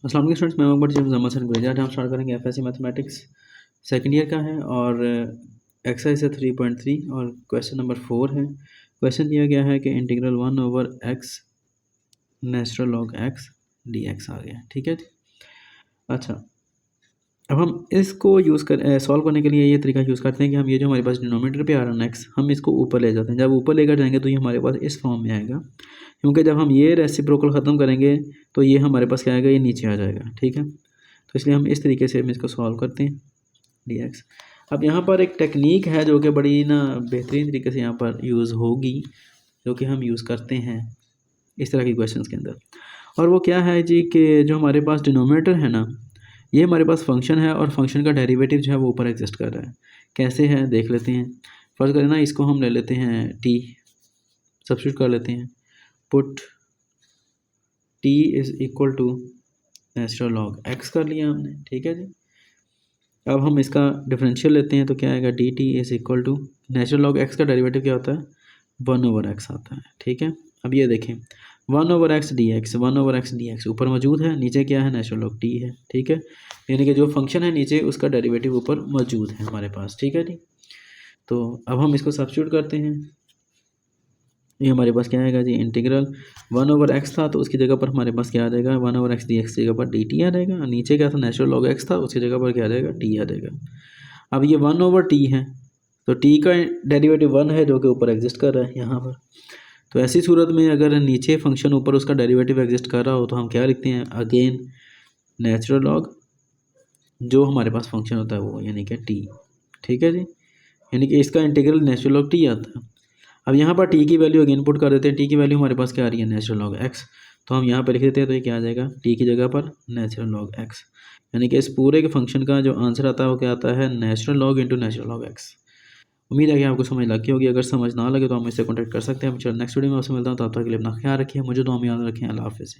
अस्सलाम वालेकुम स्टूडेंट्स, मैं मोहम्मद जमाल सर गुरेजा। हम स्टार्ट करेंगे एफएससी मैथमेटिक्स सेकंड ईयर का है और एक्सरसाइज है 3.3 और क्वेश्चन नंबर 4 है। क्वेश्चन दिया गया है कि integral 1/x natural log x dx आ गया। ठीक है जी। अच्छा, अब हम इसको यूज़ कर सॉल्व करने के लिए ये तरीका यूज़ करते हैं कि हम ये जो हमारे पास डिनोमिनेटर पे आ रहा है नेक्स्ट, हम इसको ऊपर ले जाते हैं। जब ऊपर लेकर जाएंगे तो ये हमारे पास इस फॉर्म में आएगा, क्योंकि जब हम ये रेसिप्रोकल ख़त्म करेंगे तो ये हमारे पास क्या आएगा, ये नीचे आ जाएगा। ठीक है, तो इसलिए हम इस तरीके से हम इसको सॉल्व करते हैं dx। अब यहाँ पर एक टेक्निक है जो कि बड़ी ना बेहतरीन तरीके से यहाँ पर यूज़ होगी, जो कि हम यूज़ करते हैं इस तरह के क्वेश्चन के अंदर। और वो क्या है जी कि जो हमारे पास डिनोमिनेटर है ना, ये हमारे पास फंक्शन है और फंक्शन का डेरिवेटिव जो है वो ऊपर एग्जिस्ट कर रहा है। कैसे है देख लेते हैं। फर्स्ट करें ना, इसको हम ले लेते हैं t, सब्स्टिट्यूट कर लेते हैं, put t is equal to natural log x कर लिया हमने। ठीक है जी। अब हम इसका डिफरेंशियल लेते हैं तो क्या आएगा, d t is equal to natural log x का डेरिवेटिव क्या होता है, 1/x आता है। ठीक है, अब ये देखें 1/x dx, 1/x dx ऊपर मौजूद है, नीचे क्या है, नेचुरल लॉग t है। ठीक है, यानी कि जो फंक्शन है नीचे उसका डेरिवेटिव ऊपर मौजूद है हमारे पास। ठीक है जी। तो अब हम इसको सब्स्टिट्यूट करते हैं, ये हमारे पास क्या आएगा जी, इंटीग्रल 1/x था तो उसकी जगह पर हमारे पास क्या आ जाएगा, 1/x dx की जगह पर dt आ जाएगा। नीचे क्या था, नेचुरल लॉग x था, उसकी जगह पर क्या आ जाएगा, t आ जाएगा। अब ये 1/t है तो t का डेरिवेटिव 1 है जो कि ऊपर एग्जिस्ट कर रहा है यहाँ पर। तो ऐसी सूरत में अगर नीचे फंक्शन ऊपर उसका डेरिवेटिव एग्जिस्ट कर रहा हो तो हम क्या लिखते हैं, अगेन नेचुरल लॉग जो हमारे पास फंक्शन होता है वो, यानी कि t। ठीक है जी, यानी कि इसका इंटीग्रल नेचुरल लॉग t आता है। अब यहाँ पर t की वैल्यू अगेन पुट कर देते हैं, t की वैल्यू हमारे पास क्या आ रही है, नेचुरल लॉग x। तो हम यहाँ पर लिख देते हैं तो ये क्या आ जाएगा, t की जगह पर नेचुरल लॉग x। यानी कि इस पूरे के फंक्शन का जो आंसर आता है वो क्या आता है, natural log into natural log x। उम्मीद है कि आपको समझ लग गई होगी। अगर समझ ना लगे तो हम इससे कॉन्टैक्ट कर सकते हैं। चलो नेक्स्ट वीडियो में आपसे मिलता हूँ, तब तक के लिए अपना ख्याल रखिए, मुझे दुआ में याद रखें। अल्लाह हाफ़िज़।